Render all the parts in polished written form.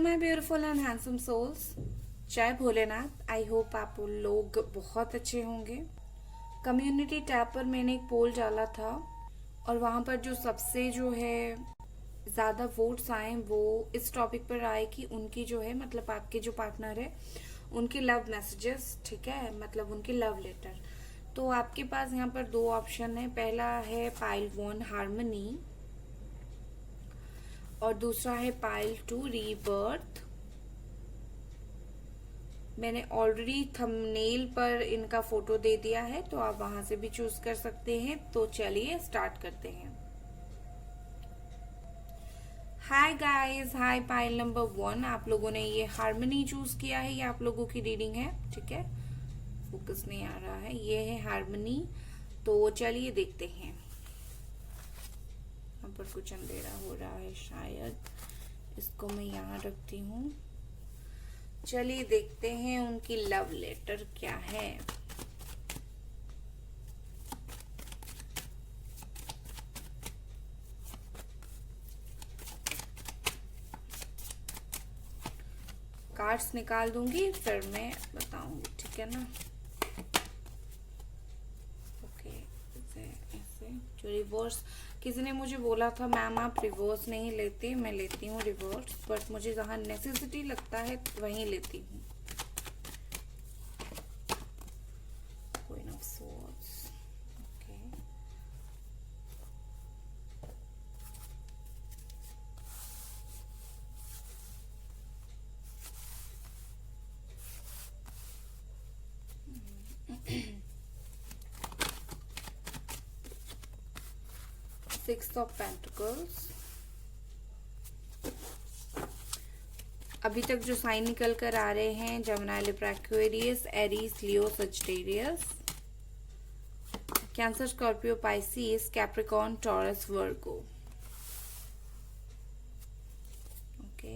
My beautiful and handsome souls, जय Bholenath. I hope आप लोग बहुत अच्छे होंगे। कम्युनिटी टैब पर मैंने एक पोल डाला था और वहाँ पर जो सबसे जो है ज़्यादा वोट्स आए वो इस टॉपिक पर आए कि उनकी जो है मतलब आपके जो पार्टनर है उनके लव मैसेजेस, ठीक है, मतलब उनके लव लेटर। तो आपके पास यहाँ पर दो ऑप्शन है। पहला है पाइल 1 हार्मनी और दूसरा है पाइल 2 रीबर्थ। मैंने ऑलरेडी थंबनेल पर इनका फोटो दे दिया है तो आप वहां से भी चूज कर सकते हैं। तो चलिए स्टार्ट करते हैं। हाय गाइस, हाय पाइल नंबर 1। आप लोगों ने ये हार्मनी चूज किया है, ये आप लोगों की रीडिंग है, ठीक है। फोकस नहीं आ रहा है, ये है हार्मनी। तो चलिए देखते हैं। यहाँ पर कुछ अंधेरा हो रहा है शायद, इसको मैं यहाँ रखती हूँ। चलिए देखते हैं उनकी लव लेटर क्या है। कार्ड्स निकाल दूंगी फिर मैं बताऊंगी, ठीक है ना। ओके, ऐसे जो रिवर्स, किसी ने मुझे बोला था मैम आप रिवर्स नहीं लेते, मैं लेती हूँ रिवर्स, बट मुझे जहाँ नेसेसिटी लगता है वहीं लेती हूँ। Queen of swords, okay. 6 of pentacles. अभी तक जो साइन निकल कर आ रहे हैं, Gemini, Libra, Aquarius, Aries, Leo, Sagittarius, cancer, Scorpio, Pisces, Capricorn, taurus, Virgo. Okay,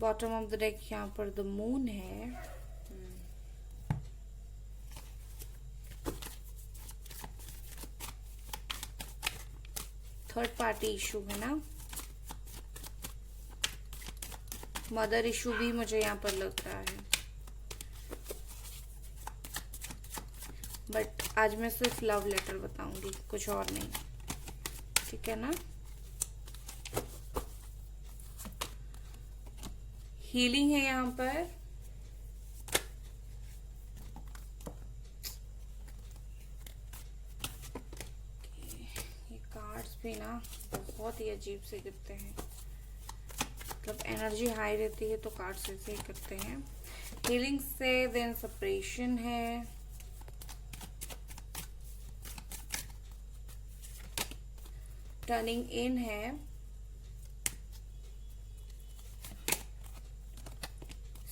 bottom of the deck यहाँ पर द मून है। थर्ड पार्टी इशू है ना, मदर इशू भी मुझे यहाँ पर लग रहा है, बट आज मैं सिर्फ लव लेटर बताऊंगी, कुछ और नहीं, ठीक है ना। हीलिंग है यहाँ पर। ये कार्ड्स भी ना बहुत ही अजीब से गिरते हैं, मतलब एनर्जी हाई रहती है तो कार्ड्स ऐसे ही करते हैं। हीलिंग से देन सेपरेशन है, टर्निंग इन है,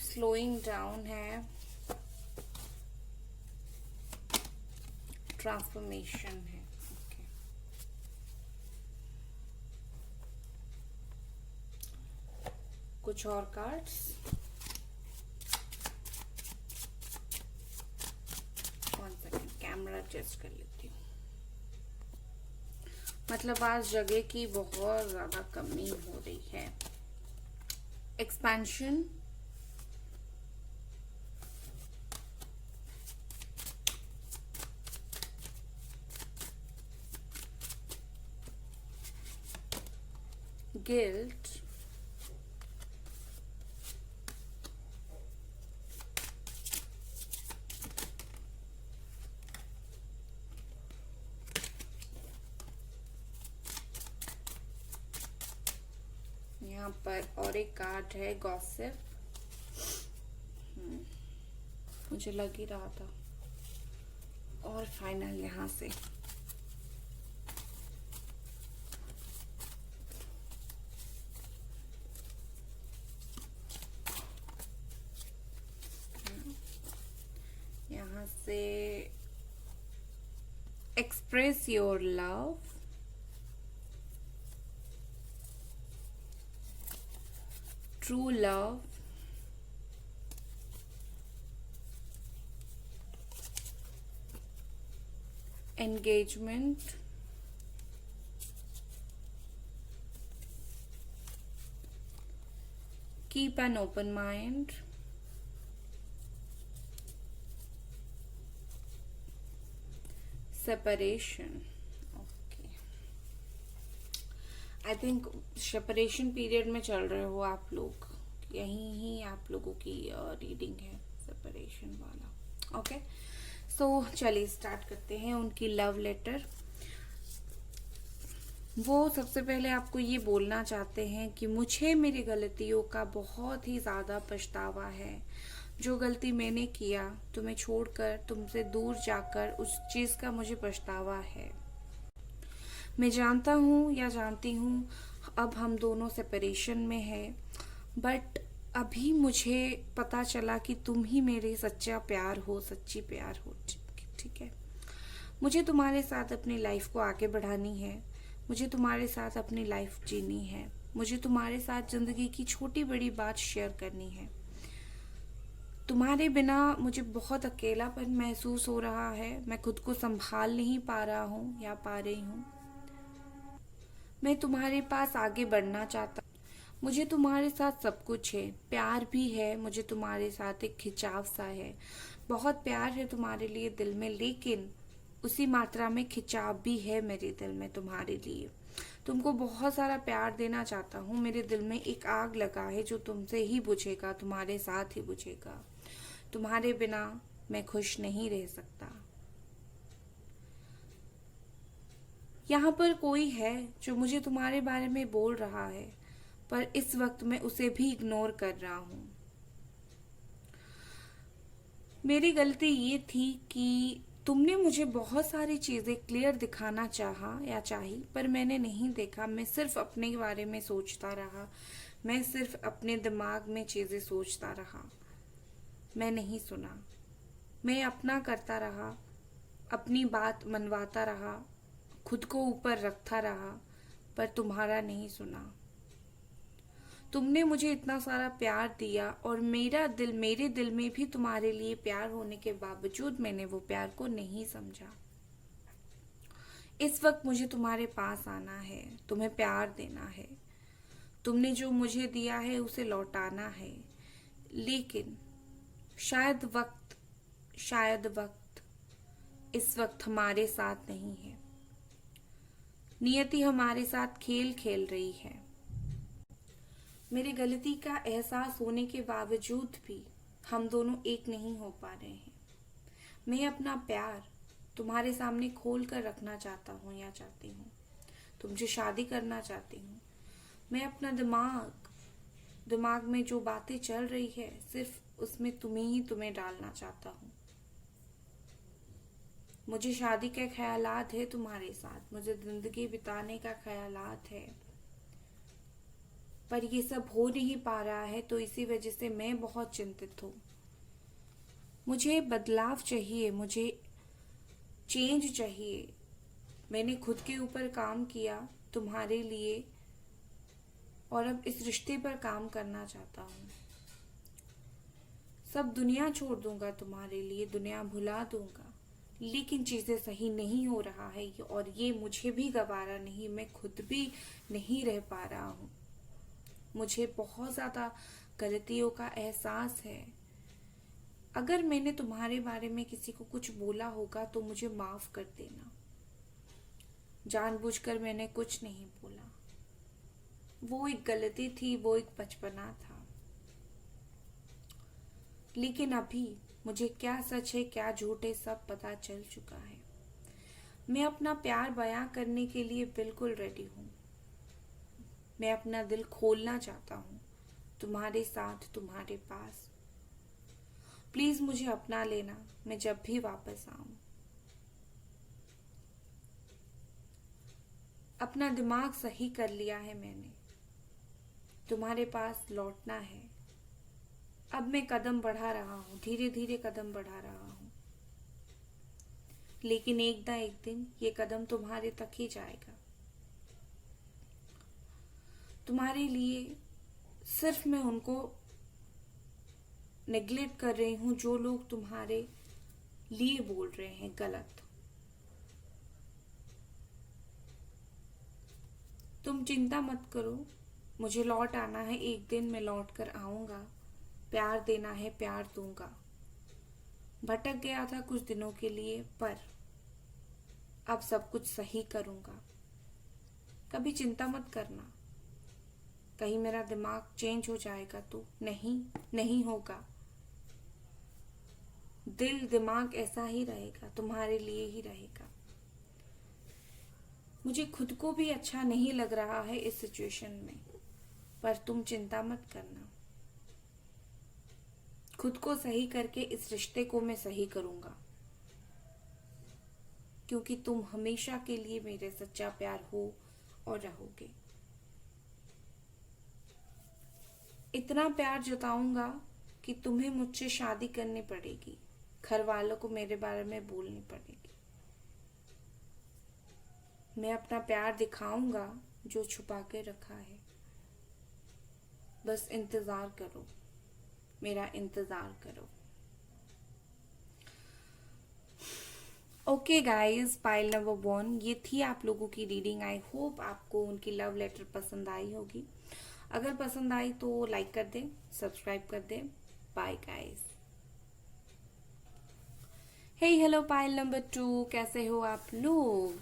स्लोइंग डाउन है, ट्रांसफॉर्मेशन है। okay. कुछ और cards, one second camera adjust कर लेती हूँ। मतलब आज जगह की बहुत ज्यादा कमी हो रही है। एक्सपेंशन, गिल्ट, यहाँ पर और एक कार्ड है गॉसिप। मुझे लग ही रहा था। और फाइनल यहाँ से यहाँ से express your love, true love, engagement, keep an open mind, separation. Okay, I think separation period में चल रहे हो आप लोग, यही ही आप लोगों की रीडिंग है सेपरेशन वाला। ओके, सो चलिए स्टार्ट करते हैं उनकी लव लेटर। वो सबसे पहले आपको ये बोलना चाहते हैं कि मुझे मेरी गलतियों का बहुत ही ज़्यादा पछतावा है। जो गलती मैंने किया तुम्हें छोड़कर, तुमसे दूर जाकर, उस चीज़ का मुझे पछतावा है। मैं जानता हूँ या जानती हूँ अब हम दोनों सेपरेशन में हैं, बट अभी मुझे पता चला कि तुम ही मेरे सच्चा प्यार हो, सच्ची प्यार हो। ठीक है, मुझे तुम्हारे साथ अपनी लाइफ को आगे बढ़ानी है, मुझे तुम्हारे साथ अपनी लाइफ जीनी है, मुझे तुम्हारे साथ जिंदगी की छोटी बड़ी बात शेयर करनी है। तुम्हारे बिना मुझे बहुत अकेलापन महसूस हो रहा है, मैं खुद को संभाल नहीं पा रहा हूँ या पा रही हूँ। मैं तुम्हारे पास आगे बढ़ना चाहता, मुझे तुम्हारे साथ सब कुछ है, प्यार भी है, मुझे तुम्हारे साथ एक खिंचाव सा है, बहुत प्यार है तुम्हारे लिए दिल में, लेकिन उसी मात्रा में खिंचाव भी है मेरे दिल में तुम्हारे लिए। तुमको बहुत सारा प्यार देना चाहता हूँ, मेरे दिल में एक आग लगा है जो तुमसे ही बुझेगा, तुम्हारे साथ ही बुझेगा। तुम्हारे बिना मैं खुश नहीं रह सकता। यहाँ पर कोई है जो मुझे तुम्हारे बारे में बोल रहा है, पर इस वक्त मैं उसे भी इग्नोर कर रहा हूँ। मेरी गलती ये थी कि तुमने मुझे बहुत सारी चीजें क्लियर दिखाना चाहा या चाही, पर मैंने नहीं देखा। मैं सिर्फ अपने बारे में सोचता रहा, मैं सिर्फ अपने दिमाग में चीजें सोचता रहा, मैं नहीं सुना। मैं अपना करता रहा, अपनी बात मनवाता रहा, खुद को ऊपर रखता रहा, पर तुम्हारा नहीं सुना। तुमने मुझे इतना सारा प्यार दिया और मेरे दिल में भी तुम्हारे लिए प्यार होने के बावजूद मैंने वो प्यार को नहीं समझा। इस वक्त मुझे तुम्हारे पास आना है, तुम्हें प्यार देना है, तुमने जो मुझे दिया है उसे लौटाना है, लेकिन शायद वक्त इस वक्त हमारे साथ नहीं है। नियति हमारे साथ खेल खेल रही है। मेरी गलती का एहसास होने के बावजूद भी हम दोनों एक नहीं हो पा रहे हैं। मैं अपना प्यार तुम्हारे सामने खोल कर रखना चाहता हूँ या चाहती हूँ, तुमसे शादी करना चाहती हूँ। मैं अपना दिमाग में जो बातें चल रही है सिर्फ उसमें तुम्हें डालना चाहता हूँ। मुझे शादी के ख्यालात है तुम्हारे साथ, मुझे जिंदगी बिताने का ख्यालात है, पर ये सब हो नहीं पा रहा है, तो इसी वजह से मैं बहुत चिंतित हूँ। मुझे बदलाव चाहिए, मुझे चेंज चाहिए। मैंने खुद के ऊपर काम किया तुम्हारे लिए और अब इस रिश्ते पर काम करना चाहता हूँ। सब दुनिया छोड़ दूंगा तुम्हारे लिए, दुनिया भुला दूंगा, लेकिन चीजें सही नहीं हो रहा है और ये मुझे भी गवारा नहीं, मैं खुद भी नहीं रह पा रहा हूँ। मुझे बहुत ज्यादा गलतियों का एहसास है। अगर मैंने तुम्हारे बारे में किसी को कुछ बोला होगा तो मुझे माफ कर देना। जानबूझकर मैंने कुछ नहीं बोला, वो एक गलती थी, वो एक बचपना था। लेकिन अभी मुझे क्या सच है क्या झूठ है सब पता चल चुका है। मैं अपना प्यार बयां करने के लिए बिल्कुल रेडी हूँ। मैं अपना दिल खोलना चाहता हूँ तुम्हारे साथ, तुम्हारे पास। प्लीज मुझे अपना लेना, मैं जब भी वापस आऊं। अपना दिमाग सही कर लिया है मैंने, तुम्हारे पास लौटना है। अब मैं कदम बढ़ा रहा हूँ, धीरे धीरे कदम बढ़ा रहा हूँ, लेकिन एक ना एक दिन ये कदम तुम्हारे तक ही जाएगा। तुम्हारे लिए सिर्फ मैं उनको नेग्लेक्ट कर रही हूँ जो लोग तुम्हारे लिए बोल रहे हैं गलत। तुम चिंता मत करो, मुझे लौट आना है, एक दिन मैं लौट कर आऊंगा। प्यार देना है, प्यार दूंगा। भटक गया था कुछ दिनों के लिए, पर अब सब कुछ सही करूंगा। कभी चिंता मत करना, कहीं मेरा दिमाग चेंज हो जाएगा तो। नहीं, नहीं होगा। दिल दिमाग ऐसा ही रहेगा, तुम्हारे लिए ही रहेगा। मुझे खुद को भी अच्छा नहीं लग रहा है इस सिचुएशन में, पर तुम चिंता मत करना। खुद को सही करके इस रिश्ते को मैं सही करूंगा, क्योंकि तुम हमेशा के लिए मेरे सच्चा प्यार हो और रहोगे। इतना प्यार जताऊंगा कि तुम्हें मुझसे शादी करनी पड़ेगी, घर वालों को मेरे बारे में बोलनी पड़ेगी। मैं अपना प्यार दिखाऊंगा जो छुपा के रखा है। बस इंतजार करो, मेरा इंतजार करो। ओके गाइस, पाइल नंबर 1 ये थी आप लोगों की रीडिंग। आई होप आपको उनकी लव लेटर पसंद आई होगी। अगर पसंद आई तो लाइक कर दें, सब्सक्राइब कर दें। Bye guys. Hey hello pile number 2, कैसे हो आप लोग?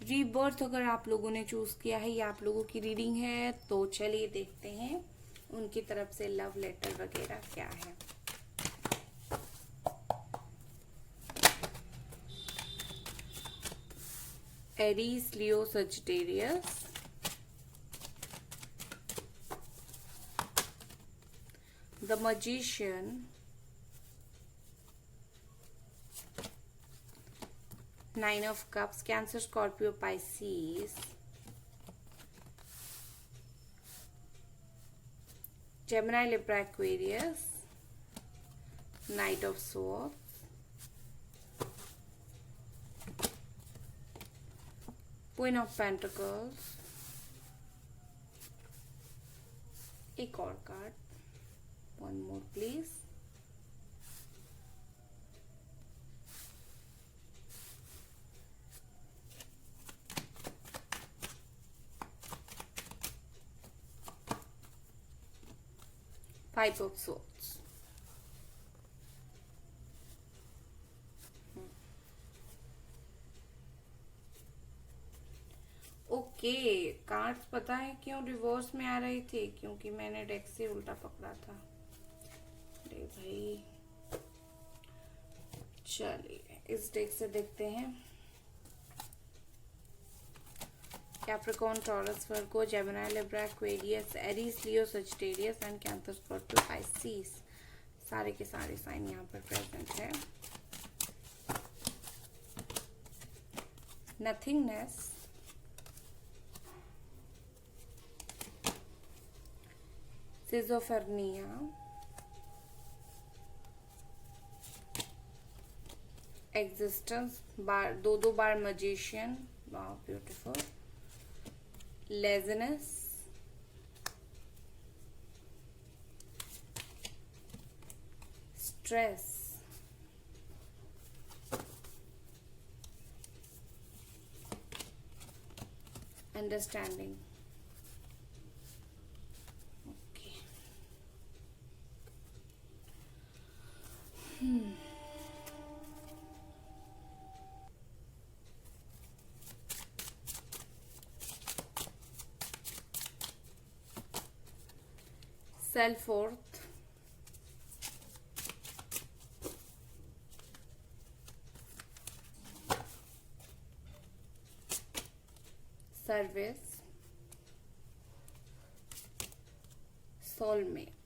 रीबर्थ अगर आप लोगों ने चूज किया है, ये आप लोगों की रीडिंग है, तो चलिए देखते हैं उनकी तरफ से लव लेटर वगैरह क्या है। Aries, Leo, Sagittarius, the magician, Nine of Cups, Cancer, Scorpio, Pisces, Gemini, Libra, Aquarius, Knight of Swords, Queen of Pentacles, एक और card, one more please, Five of Swords. Okay, cards पता है क्यों reverse में आ रहे थे? क्योंकि मैंने डेक से उल्टा पकड़ा था। अरे भाई, चलिए इस डेक से देखते हैं। Capricorn, taurus, Virgo, Gemini, Libra, Aquarius, Aries, Leo, Sagittarius and cancer, Scorpio, Pisces, सारे के सारे साइन यहाँ पर प्रेजेंट है। नथिंगनेस, सिजोफर्निया, एग्जिस्टेंस, दो बार magician, wow beautiful, laziness, stress, understanding. Okay, self worth, service, soulmate.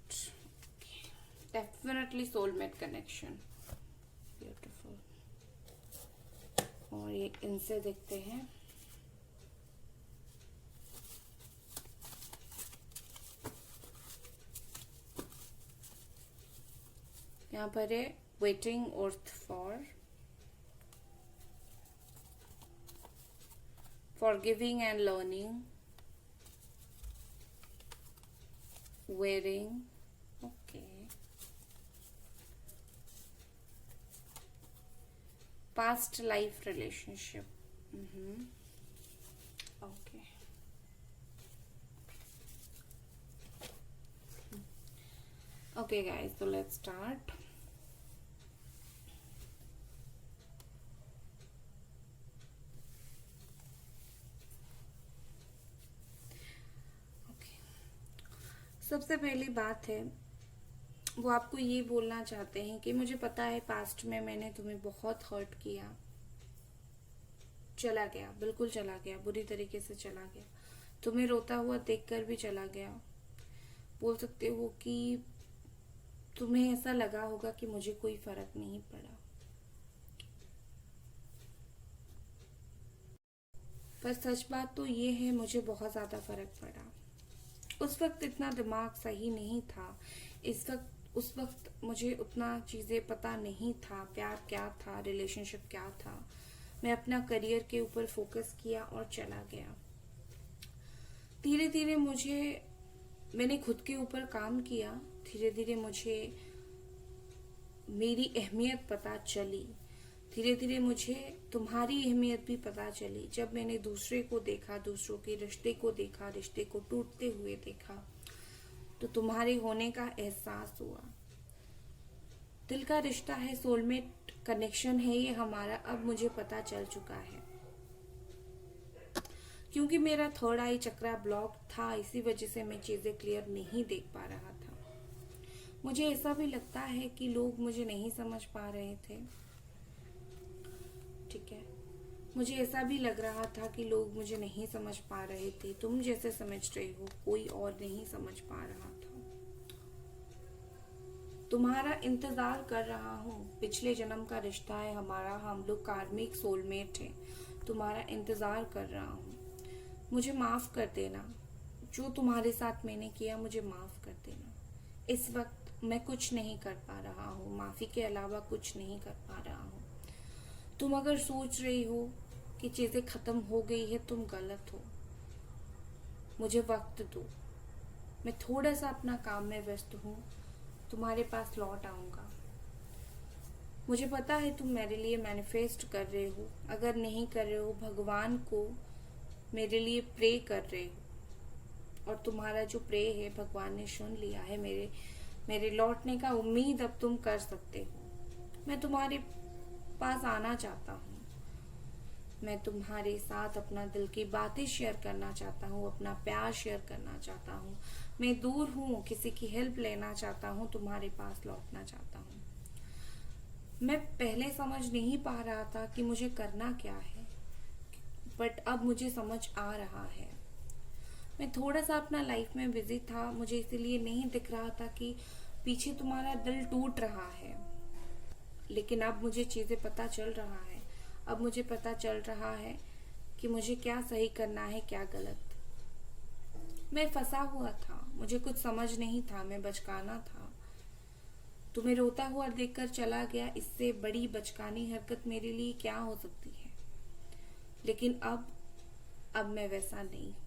Definitely soulmate connection, beautiful. और ये इनसे देखते हैं। यहाँ पर है waiting earth for giving and learning, wearing, okay, past life relationship, okay, Okay, guys, so let's start. Okay. सबसे पहली बात है, वो आपको ये बोलना चाहते हैं कि मुझे पता है पास्ट में मैंने तुम्हें बहुत हर्ट किया, चला गया, बिल्कुल चला गया, बुरी तरीके से चला गया, तुम्हें रोता हुआ देखकर भी चला गया। बोल सकते हो कि तुम्हें ऐसा लगा होगा कि मुझे कोई फर्क नहीं पड़ा, पर सच बात तो ये है, मुझे बहुत ज्यादा फर्क पड़ा। उस वक्त इतना दिमाग सही नहीं था, उस वक्त मुझे उतना चीजें पता नहीं था, प्यार क्या था, रिलेशनशिप क्या था। मैं अपना करियर के ऊपर फोकस किया और चला गया। धीरे धीरे मैंने खुद के ऊपर काम किया। धीरे धीरे मुझे मेरी अहमियत पता चली। धीरे धीरे मुझे तुम्हारी अहमियत भी पता चली। जब मैंने दूसरे को देखा, दूसरों के रिश्ते को देखा, रिश्ते को टूटते हुए देखा, तो तुम्हारे होने का एहसास हुआ। दिल का रिश्ता है, सोलमेट कनेक्शन है ये हमारा, अब मुझे पता चल चुका है। क्योंकि मेरा थर्ड आई चक्रा ब्लॉक था, इसी वजह से मैं चीजें क्लियर नहीं देख पा रहा था। मुझे ऐसा भी लगता है कि लोग मुझे नहीं समझ पा रहे थे। ठीक है, मुझे ऐसा भी लग रहा था कि लोग मुझे नहीं समझ पा रहे थे। तुम जैसे समझ रहे हो, कोई और नहीं समझ पा रहा था। तुम्हारा इंतजार कर रहा हूँ, पिछले जन्म का रिश्ता है हमारा, हम लोग कार्मिक सोलमेट हैं। तुम्हारा इंतजार कर रहा हूँ। मुझे माफ कर देना, जो तुम्हारे साथ मैंने किया मुझे माफ कर देना। इस वक्त मैं कुछ नहीं कर पा रहा हूँ, माफी के अलावा कुछ नहीं कर पा रहा हूँ। तुम अगर सोच रही हो कि चीजें खत्म हो गई है, तुम गलत हो। मुझे वक्त दो, मैं थोड़ा सा अपना काम में व्यस्त हूँ, तुम्हारे पास लौट आऊंगा। मुझे पता है तुम मेरे लिए मैनिफेस्ट कर रहे हो, अगर नहीं कर रहे हो भगवान को मेरे लिए प्रे कर रहे हो, और तुम्हारा जो प्रे है भगवान ने सुन लिया है। मेरे लौटने का उम्मीद अब तुम कर सकते हो। मैं तुम्हारे पास आना चाहता हूँ, मैं तुम्हारे साथ अपना दिल की बातें शेयर करना चाहता हूँ, अपना प्यार शेयर करना चाहता हूँ। मैं दूर हूँ, किसी की हेल्प लेना चाहता हूँ, तुम्हारे पास लौटना चाहता हूँ। मैं पहले समझ नहीं पा रहा था कि मुझे करना क्या है, बट अब मुझे समझ आ रहा है। मैं थोड़ा सा अपना लाइफ में बिजी था, मुझे इसीलिए नहीं दिख रहा था कि पीछे तुम्हारा दिल टूट रहा है। लेकिन अब मुझे चीजें पता चल रहा है। अब मुझे पता चल रहा है कि मुझे क्या सही करना है, क्या गलत। मैं फंसा हुआ था, मुझे कुछ समझ नहीं था, मैं बचकाना था। तुम्हें रोता हुआ देखकर चला गया, इससे बड़ी बचकानी हरकत मेरे लिए क्या हो सकती है। लेकिन अब मैं वैसा नहीं हूं।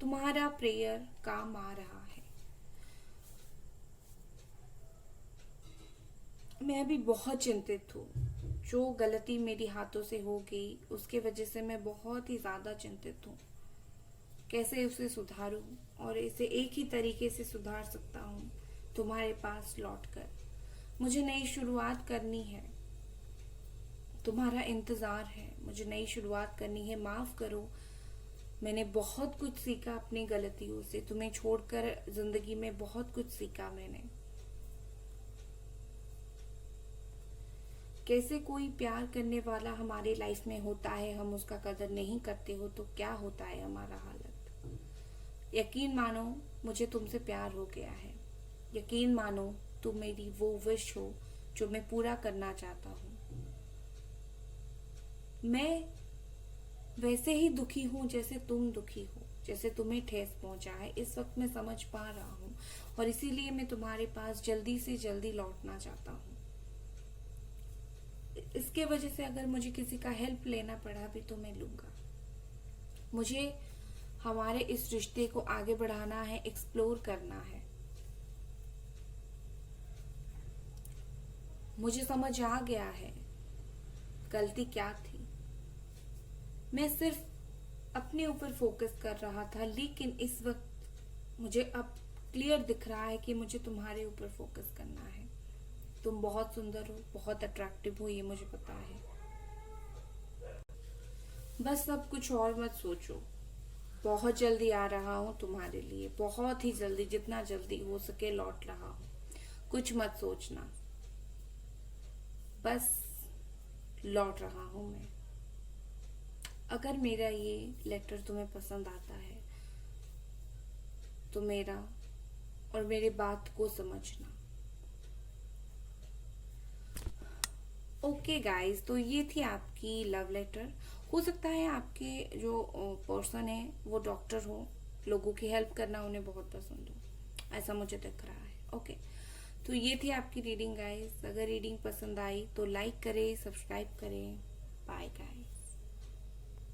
तुम्हारा प्रेयर काम आ रहा है। मैं अभी बहुत चिंतित हूँ। जो गलती मेरी हाथों से हो गई उसके वजह से मैं बहुत ही ज्यादा चिंतित हूँ। कैसे उसे सुधारूं, और इसे एक ही तरीके से सुधार सकता हूँ, तुम्हारे पास लौटकर। मुझे नई शुरुआत करनी है, तुम्हारा इंतजार है, मुझे नई शुरुआत करनी है। माफ करो, मैंने बहुत कुछ सीखा अपनी गलतियों से। तुम्हें छोड़कर जिंदगी में बहुत कुछ सीखा मैंने। कैसे कोई प्यार करने वाला हमारी लाइफ में होता है, हम उसका कदर नहीं करते हो तो क्या होता है हमारा हालत। यकीन मानो मुझे तुमसे प्यार हो गया है। यकीन मानो तुम मेरी वो विश हो जो मैं पूरा करना चाहता हूँ। मैं वैसे ही दुखी हूँ जैसे तुम दुखी हो, जैसे तुम्हें ठेस पहुंचा है, इस वक्त मैं समझ पा रहा हूँ। और इसीलिए मैं तुम्हारे पास जल्दी से जल्दी लौटना चाहता हूँ। इसके वजह से अगर मुझे किसी का हेल्प लेना पड़ा भी तो मैं लूंगा। मुझे हमारे इस रिश्ते को आगे बढ़ाना है, एक्सप्लोर करना है। मुझे समझ आ गया है गलती क्या थी। मैं सिर्फ अपने ऊपर फोकस कर रहा था, लेकिन इस वक्त मुझे अब क्लियर दिख रहा है कि मुझे तुम्हारे ऊपर फोकस करना है। तुम बहुत सुंदर हो, बहुत अट्रैक्टिव हो, ये मुझे पता है। बस अब कुछ और मत सोचो। बहुत जल्दी आ रहा हूँ तुम्हारे लिए, बहुत ही जल्दी, जितना जल्दी हो सके लौट रहा हूँ। कुछ मत सोचना, बस लौट रहा हूँ मैं। अगर मेरा ये लेटर तुम्हें पसंद आता है तो मेरा और मेरी बात को समझना। ओके गाइस, तो ये थी आपकी लव लेटर। हो सकता है आपके जो पर्सन है वो डॉक्टर हो, लोगों की हेल्प करना उन्हें बहुत पसंद हो, ऐसा मुझे दिख रहा है। ओके, तो ये थी आपकी रीडिंग गाइस। अगर रीडिंग पसंद आई तो लाइक करें, सब्सक्राइब करें।